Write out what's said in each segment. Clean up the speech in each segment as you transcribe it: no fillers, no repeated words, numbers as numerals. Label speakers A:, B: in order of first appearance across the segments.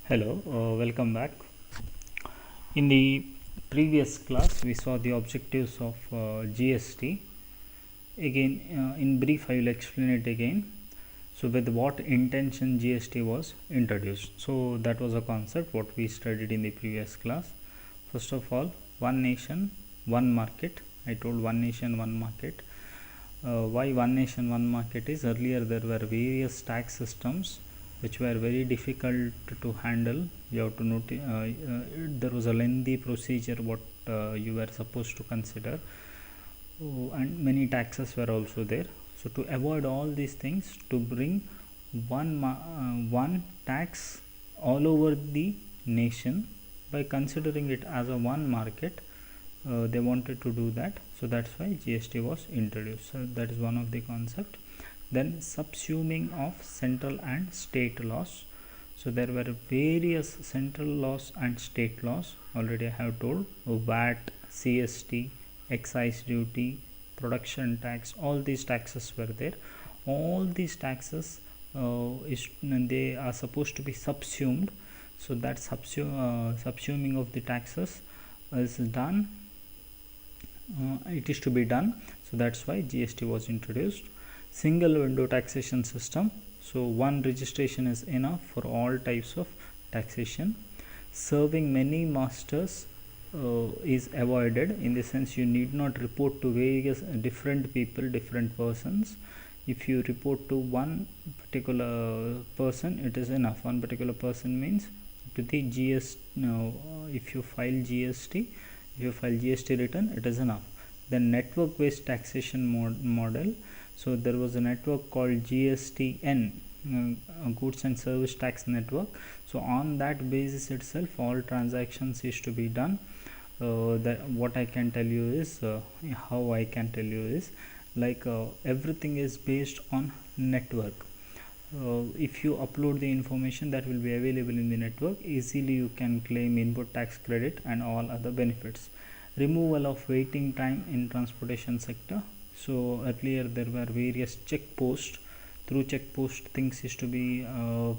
A: Hello, welcome back. In the previous class, we saw the objectives of GST. Again, in brief, I will explain it again. So, with what intention GST was introduced? So, that was a concept what we studied in the previous class. First of all, one nation, one market. I told one nation, one market. Why one nation, one market is earlier there were various tax systems which were very difficult to handle. You have to note there was a lengthy procedure what you were supposed to consider. And many taxes were also there. So to avoid all these things, to bring one tax all over the nation by considering it as a one market, they wanted to do that. So that's why GST was introduced. So that is one of the concept. Then subsuming of central and state laws. So there were various central laws and state laws. Already I have told VAT, CST, excise duty, production tax. All these taxes were there. All these taxes they are supposed to be subsumed. So that subsuming of the taxes is done. It is to be done. So that's why GST was introduced. Single window taxation system. So one registration is enough for all types of taxation. Serving many masters is avoided, in the sense you need not report to various different people, different persons. If you report to one particular person, it is enough. One particular person means to the GST. If you file GST, if you file GST return, it is enough. Then network based taxation model. So there was a network called GSTN, goods and service tax network. So on that basis itself all transactions is to be done. What I can tell you is how I can tell you is like everything is based on network. If you upload the information that will be available in the network, easily you can claim input tax credit and all other benefits. Removal of waiting time in transportation sector. So earlier there were various check posts. Through check post things is to be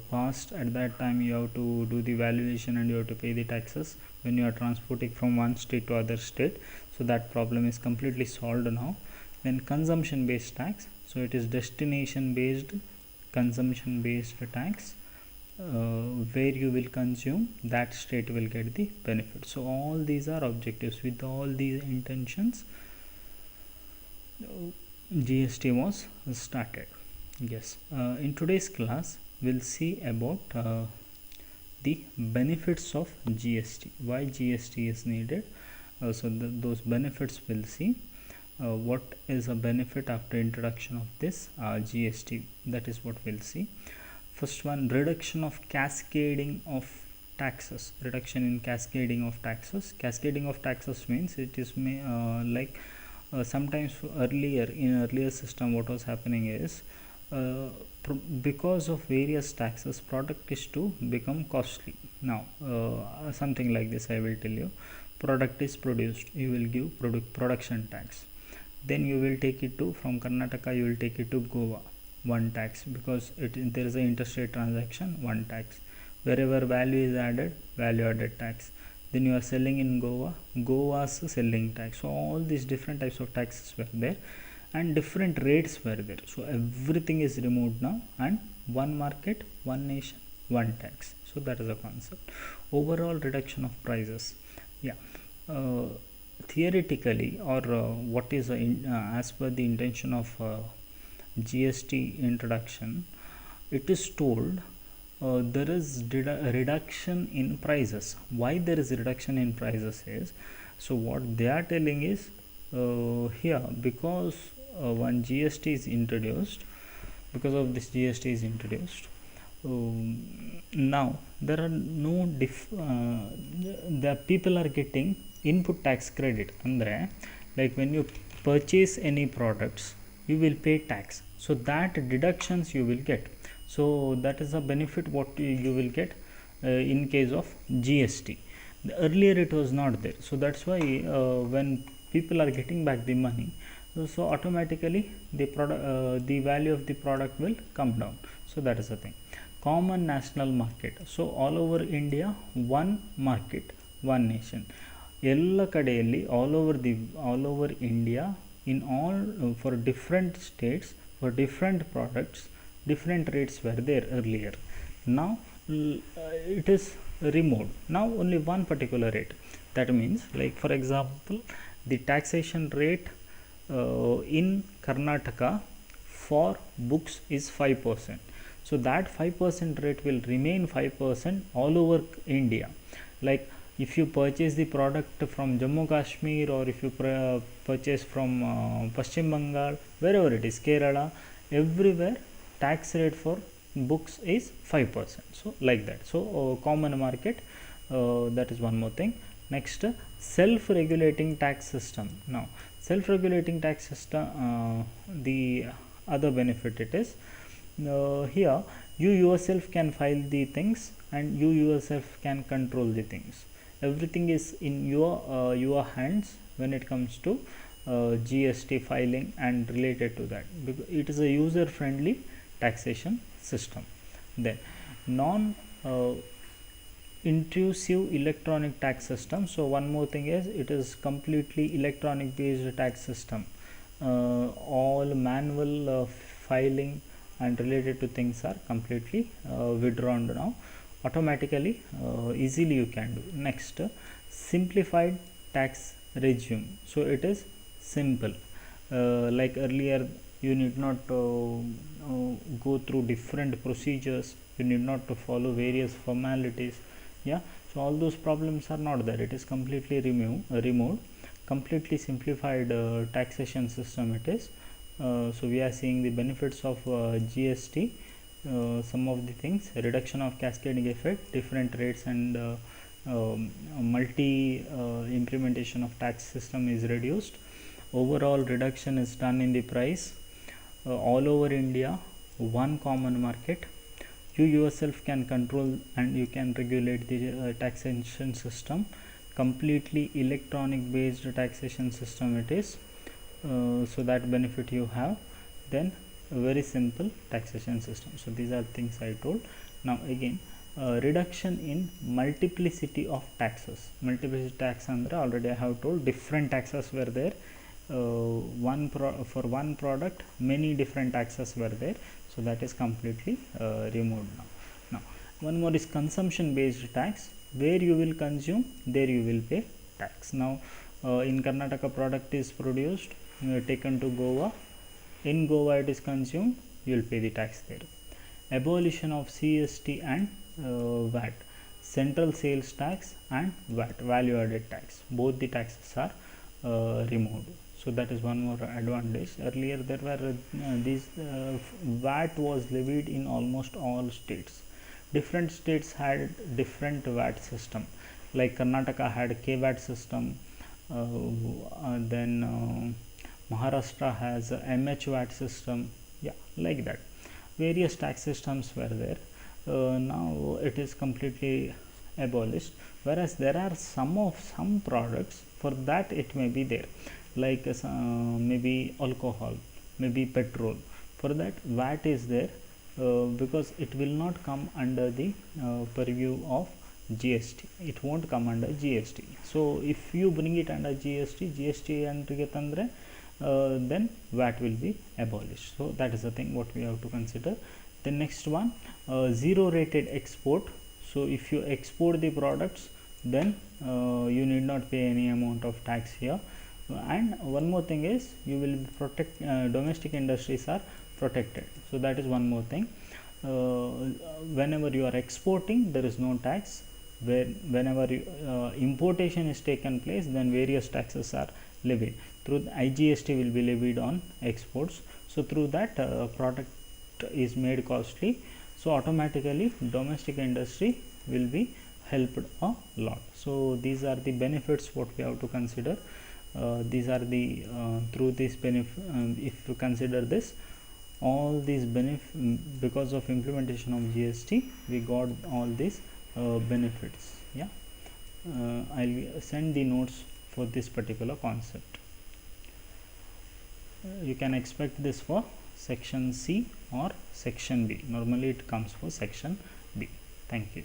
A: passed. At that time you have to do the valuation and you have to pay the taxes when you are transporting from one state to other state. So that problem is completely solved now. Then consumption based tax. So it is destination based, consumption based tax. Where you will consume, that state will get the benefit. So all these are objectives. With all these intentions, GST was started. Yes, in today's class we'll see about the benefits of GST, why GST is needed. So those benefits we'll see. What is a benefit after introduction of this GST, that is what we'll see. First one, reduction of cascading of taxes. Reduction in cascading of taxes. Cascading of taxes means it is like sometimes in earlier system what was happening is because of various taxes product is to become costly. Now something like this I will tell you. Product is produced, you will give production tax. Then you will take it to, from Karnataka you will take it to Goa, one tax, because there is an interstate transaction, one tax. Wherever value is added, value added tax. Then you are selling in Goa, Goa's selling tax. So all these different types of taxes were there and different rates were there. So everything is removed now, and one market, one nation, one tax. So that is a concept. Overall reduction of prices. Yeah. Theoretically, or what is as per the intention of GST introduction, it is told there is reduction in prices. Why there is reduction in prices is, so what they are telling is here, because when GST is introduced, because of this GST is introduced, now there are no the people are getting input tax credit. Andre, like when you purchase any products, you will pay tax. So that deductions you will get. So that is a benefit what you will get in case of GST. Earlier it was not there. So that's why when people are getting back the money, so automatically the value of the product will come down. So that is the thing. common national market. So all over India, one market, one nation. ಎಲ್ಲ ಕಡೆಯಲ್ಲಿ all over India, in all for different states, for different products, different rates were there earlier. Now it is removed. Now only one particular rate. That means, like for example, the taxation rate in Karnataka for books is 5%. So that 5% rate will remain 5% all over India. Like if you purchase the product from Jammu Kashmir, or if you purchase from Paschim Bengal, wherever it is, Kerala, everywhere tax rate for books is 5%. So like that. So common market, that is one more thing. Next, self-regulating tax system. Now self-regulating tax system, the other benefit it is, here you yourself can file the things and you yourself can control the things. Everything is in your hands when it comes to GST filing and related to that, because it is a user friendly taxation system. Then non intrusive electronic tax system. So one more thing is, it is completely electronic based tax system. All manual filing and related to things are completely withdrawn now. Automatically, easily you can do. Next, simplified tax regime. So it is simple. Like earlier, you need not go through different procedures, you need not to follow various formalities. Yeah, so all those problems are not there. It is completely removed. Completely simplified taxation system it is. So we are seeing the benefits of GST. Some of the things: reduction of cascading effect, different rates, and multi implementation of tax system is reduced. Overall reduction is done in the price. All over India, one common market. You yourself can control and you can regulate the taxation system. Completely electronic based taxation system it is. So that benefit you have. Then a very simple taxation system. So these are things I told. Now again, reduction in multiplicity of taxes. Multiplicity tax andre already I have told, different taxes were there. For one product many different taxes were there. So that is completely removed now. One more is consumption based tax. Where you will consume, there you will pay tax. Now in Karnataka, product is produced, taken to Goa. In Goa it is consumed, you will pay the tax there. Abolition of CST and VAT. Central sales tax and VAT, value added tax, both the taxes are removed. So that is one more advantage. Earlier there were VAT was levied in almost all states. Different states had different VAT system. Like Karnataka had KVAT system, then Maharashtra has a MHVAT system. Yeah, like that. Various tax systems were there. Now it is completely abolished. Whereas there are some products for that it may be there, like maybe alcohol, maybe petrol. For that VAT is there, because it will not come under the purview of GST. It won't come under GST. So if you bring it under GST and then VAT will be abolished. So that is the thing what we have to consider. The next one, zero rated export. So if you export the products, then you need not pay any amount of tax here. And one more thing is, you will protect domestic industries are protected. So that is one more thing. Whenever you are exporting, there is no tax. Whenever importation is taken place, then various taxes are levied. Through IGST will be levied on exports. So through that, product is made costly. So automatically domestic industry will be helped a lot. So these are the benefits what we have to consider. These are the through this benefit, if you consider this, all these because of implementation of GST, we got all these benefits. Yeah, I'll send the notes for this particular concept. You can expect this for section C or section B. Normally it comes for section B. Thank you.